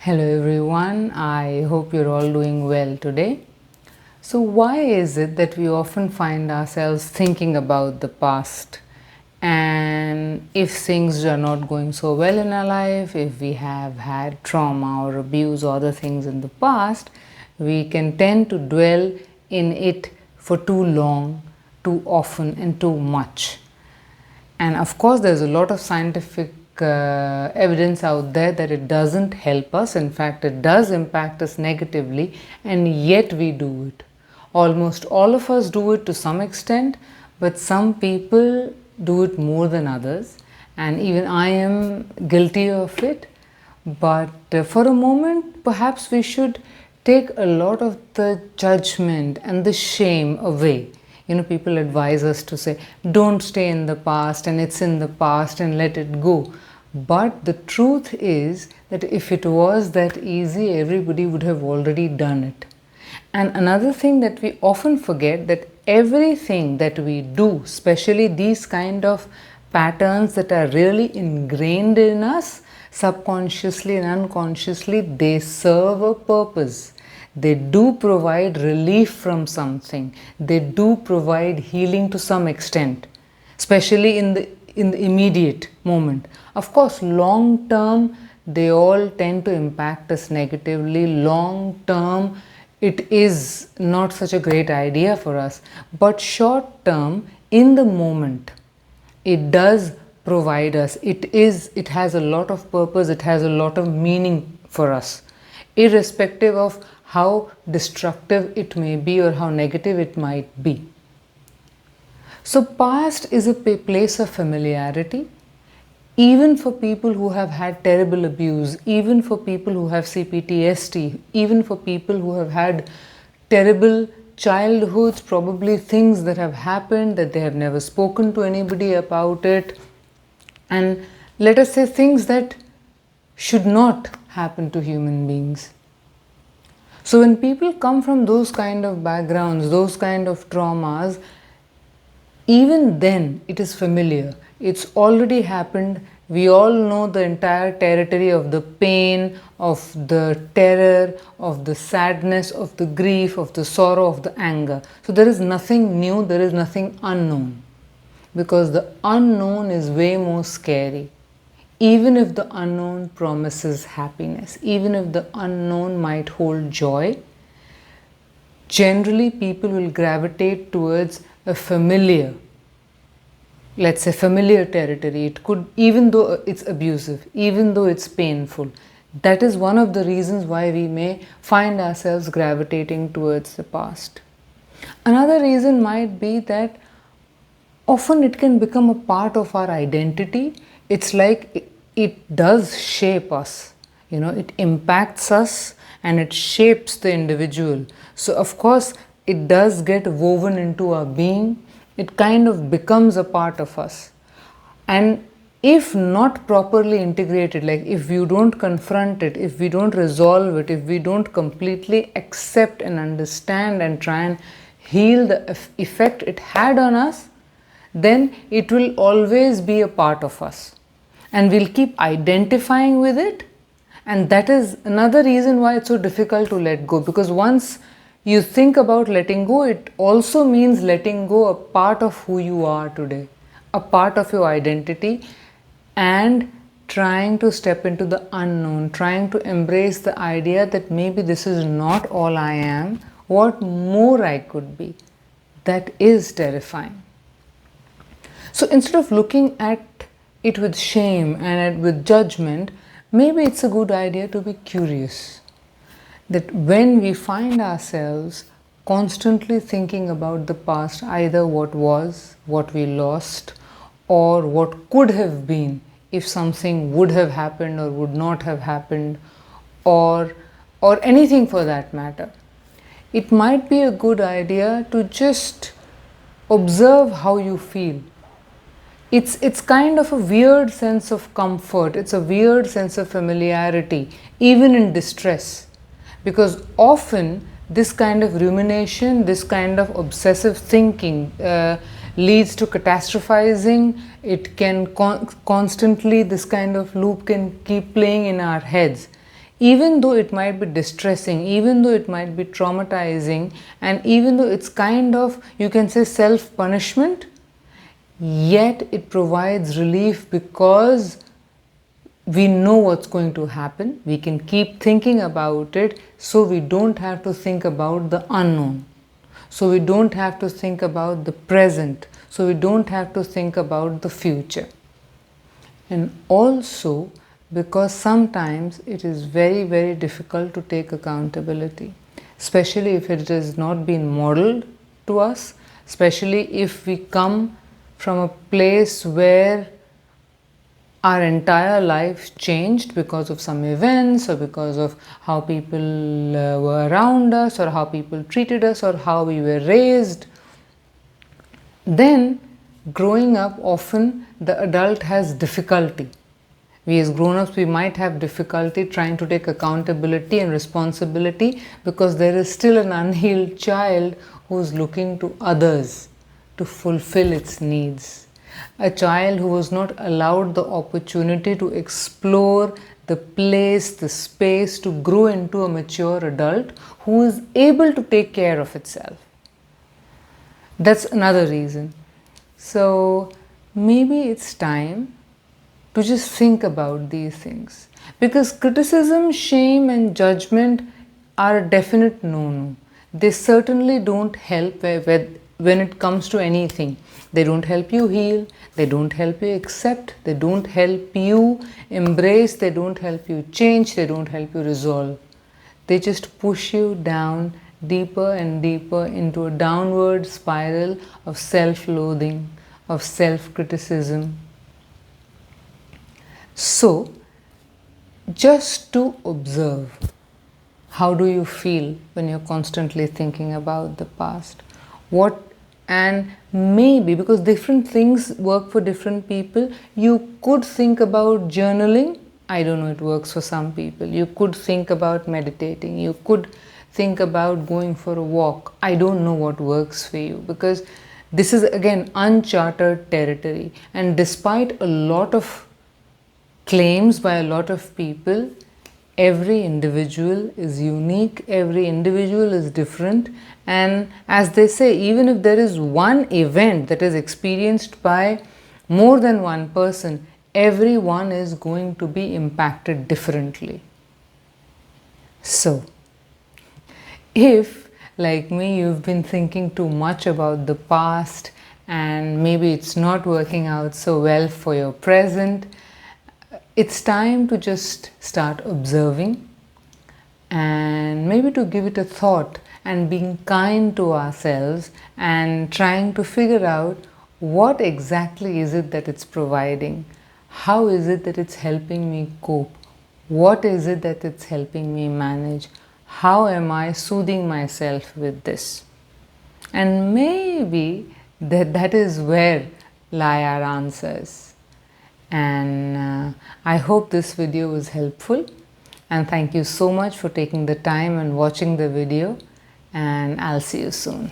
Hello everyone, I hope you're all doing well today. So why is it that we often find ourselves thinking about the past, and if things are not going so well in our life, if we have had trauma or abuse or other things in the past, we can tend to dwell in it for too long, too often and too much. And of course, there's a lot of scientific evidence out there that it doesn't help us. In fact, it does impact us negatively, and yet we do it. Almost all of us do it to some extent, but some people do it more than others. And even I am guilty of it. But for a moment, perhaps we should take a lot of the judgment and the shame away. People advise us to say, don't stay in the past and it's in the past and let it go. But the truth is that if it was that easy, everybody would have already done it. And another thing that we often forget, that everything that we do, especially these kind of patterns that are really ingrained in us, subconsciously and unconsciously, they serve a purpose. They do provide relief from something. They do provide healing to some extent, especially in the immediate moment. Of course, long term, they all tend to impact us negatively. Long term, it is not such a great idea for us. But short term, in the moment, it does provide us. It has a lot of purpose. It has a lot of meaning for us, irrespective of how destructive it may be or how negative it might be. So past is a place of familiarity, even for people who have had terrible abuse, even for people who have CPTSD, even for people who have had terrible childhoods, probably things that have happened that they have never spoken to anybody about it, and let us say things that should not happen to human beings. So when people come from those kind of backgrounds, those kind of traumas, even then it is familiar. It's already happened. We all know the entire territory of the pain, of the terror, of the sadness, of the grief, of the sorrow, of the anger. So there is nothing new, there is nothing unknown. Because the unknown is way more scary. Even if the unknown promises happiness, even if the unknown might hold joy, generally people will gravitate towards a familiar, let's say familiar territory. It could, even though it's abusive, even though it's painful, that is one of the reasons why we may find ourselves gravitating towards the past. Another reason might be that often it can become a part of our identity. It's like it does shape us, it impacts us and it shapes the individual. So of course it does get woven into our being. It kind of becomes a part of us. And if not properly integrated, like if you don't confront it, if we don't resolve it, if we don't completely accept and understand and try and heal the effect it had on us, then it will always be a part of us. And we'll keep identifying with it. And that is another reason why it's so difficult to let go. Because once you think about letting go, it also means letting go a part of who you are today, a part of your identity, and trying to step into the unknown, trying to embrace the idea that maybe this is not all I am, what more I could be. That is terrifying. So instead of looking at it with shame and with judgment, maybe it's a good idea to be curious. That when we find ourselves constantly thinking about the past, either what was, what we lost, or what could have been if something would have happened or would not have happened, or anything for that matter, it might be a good idea to just observe how you feel. It's kind of a weird sense of comfort. It's a weird sense of familiarity, even in distress. Because often this kind of rumination, this kind of obsessive thinking leads to catastrophizing. It can constantly, this kind of loop can keep playing in our heads. even though it might be distressing, even though it might be traumatizing, and even though it's kind of, you can say, self-punishment, yet it provides relief because we know what's going to happen. We can keep thinking about it, so we don't have to think about the unknown. So we don't have to think about the present. So we don't have to think about the future. And also because sometimes it is very, very difficult to take accountability, especially if it has not been modeled to us, especially if we come from a place where our entire life changed because of some events, or because of how people were around us, or how people treated us, or how we were raised. Then growing up, often the adult has difficulty. We as grown-ups, we might have difficulty trying to take accountability and responsibility because there is still an unhealed child who is looking to others to fulfill its needs. A child who was not allowed the opportunity to explore the place, the space, to grow into a mature adult who is able to take care of itself. That's another reason. So maybe it's time to just think about these things, because criticism, shame and judgment are a definite no-no. They certainly don't help when it comes to anything. They don't help you heal, they don't help you accept, they don't help you embrace, they don't help you change, they don't help you resolve. They just push you down deeper and deeper into a downward spiral of self-loathing, of self-criticism. So, just to observe, how do you feel when you're constantly thinking about the past? And maybe, because different things work for different people, you could think about journaling. I don't know, it works for some people. You could think about meditating. You could think about going for a walk. I don't know what works for you, because this is again uncharted territory. And despite a lot of claims by a lot of people, every individual is unique, every individual is different, and as they say, even if there is one event that is experienced by more than one person, everyone is going to be impacted differently. So, if, like me, you've been thinking too much about the past and maybe it's not working out so well for your present, it's time to just start observing and maybe to give it a thought and being kind to ourselves and trying to figure out what exactly is it that it's providing. How is it that it's helping me cope? What is it that it's helping me manage? How am I soothing myself with this? And maybe that is where lie our answers. And I hope this video was helpful, and thank you so much for taking the time and watching the video, and I'll see you soon.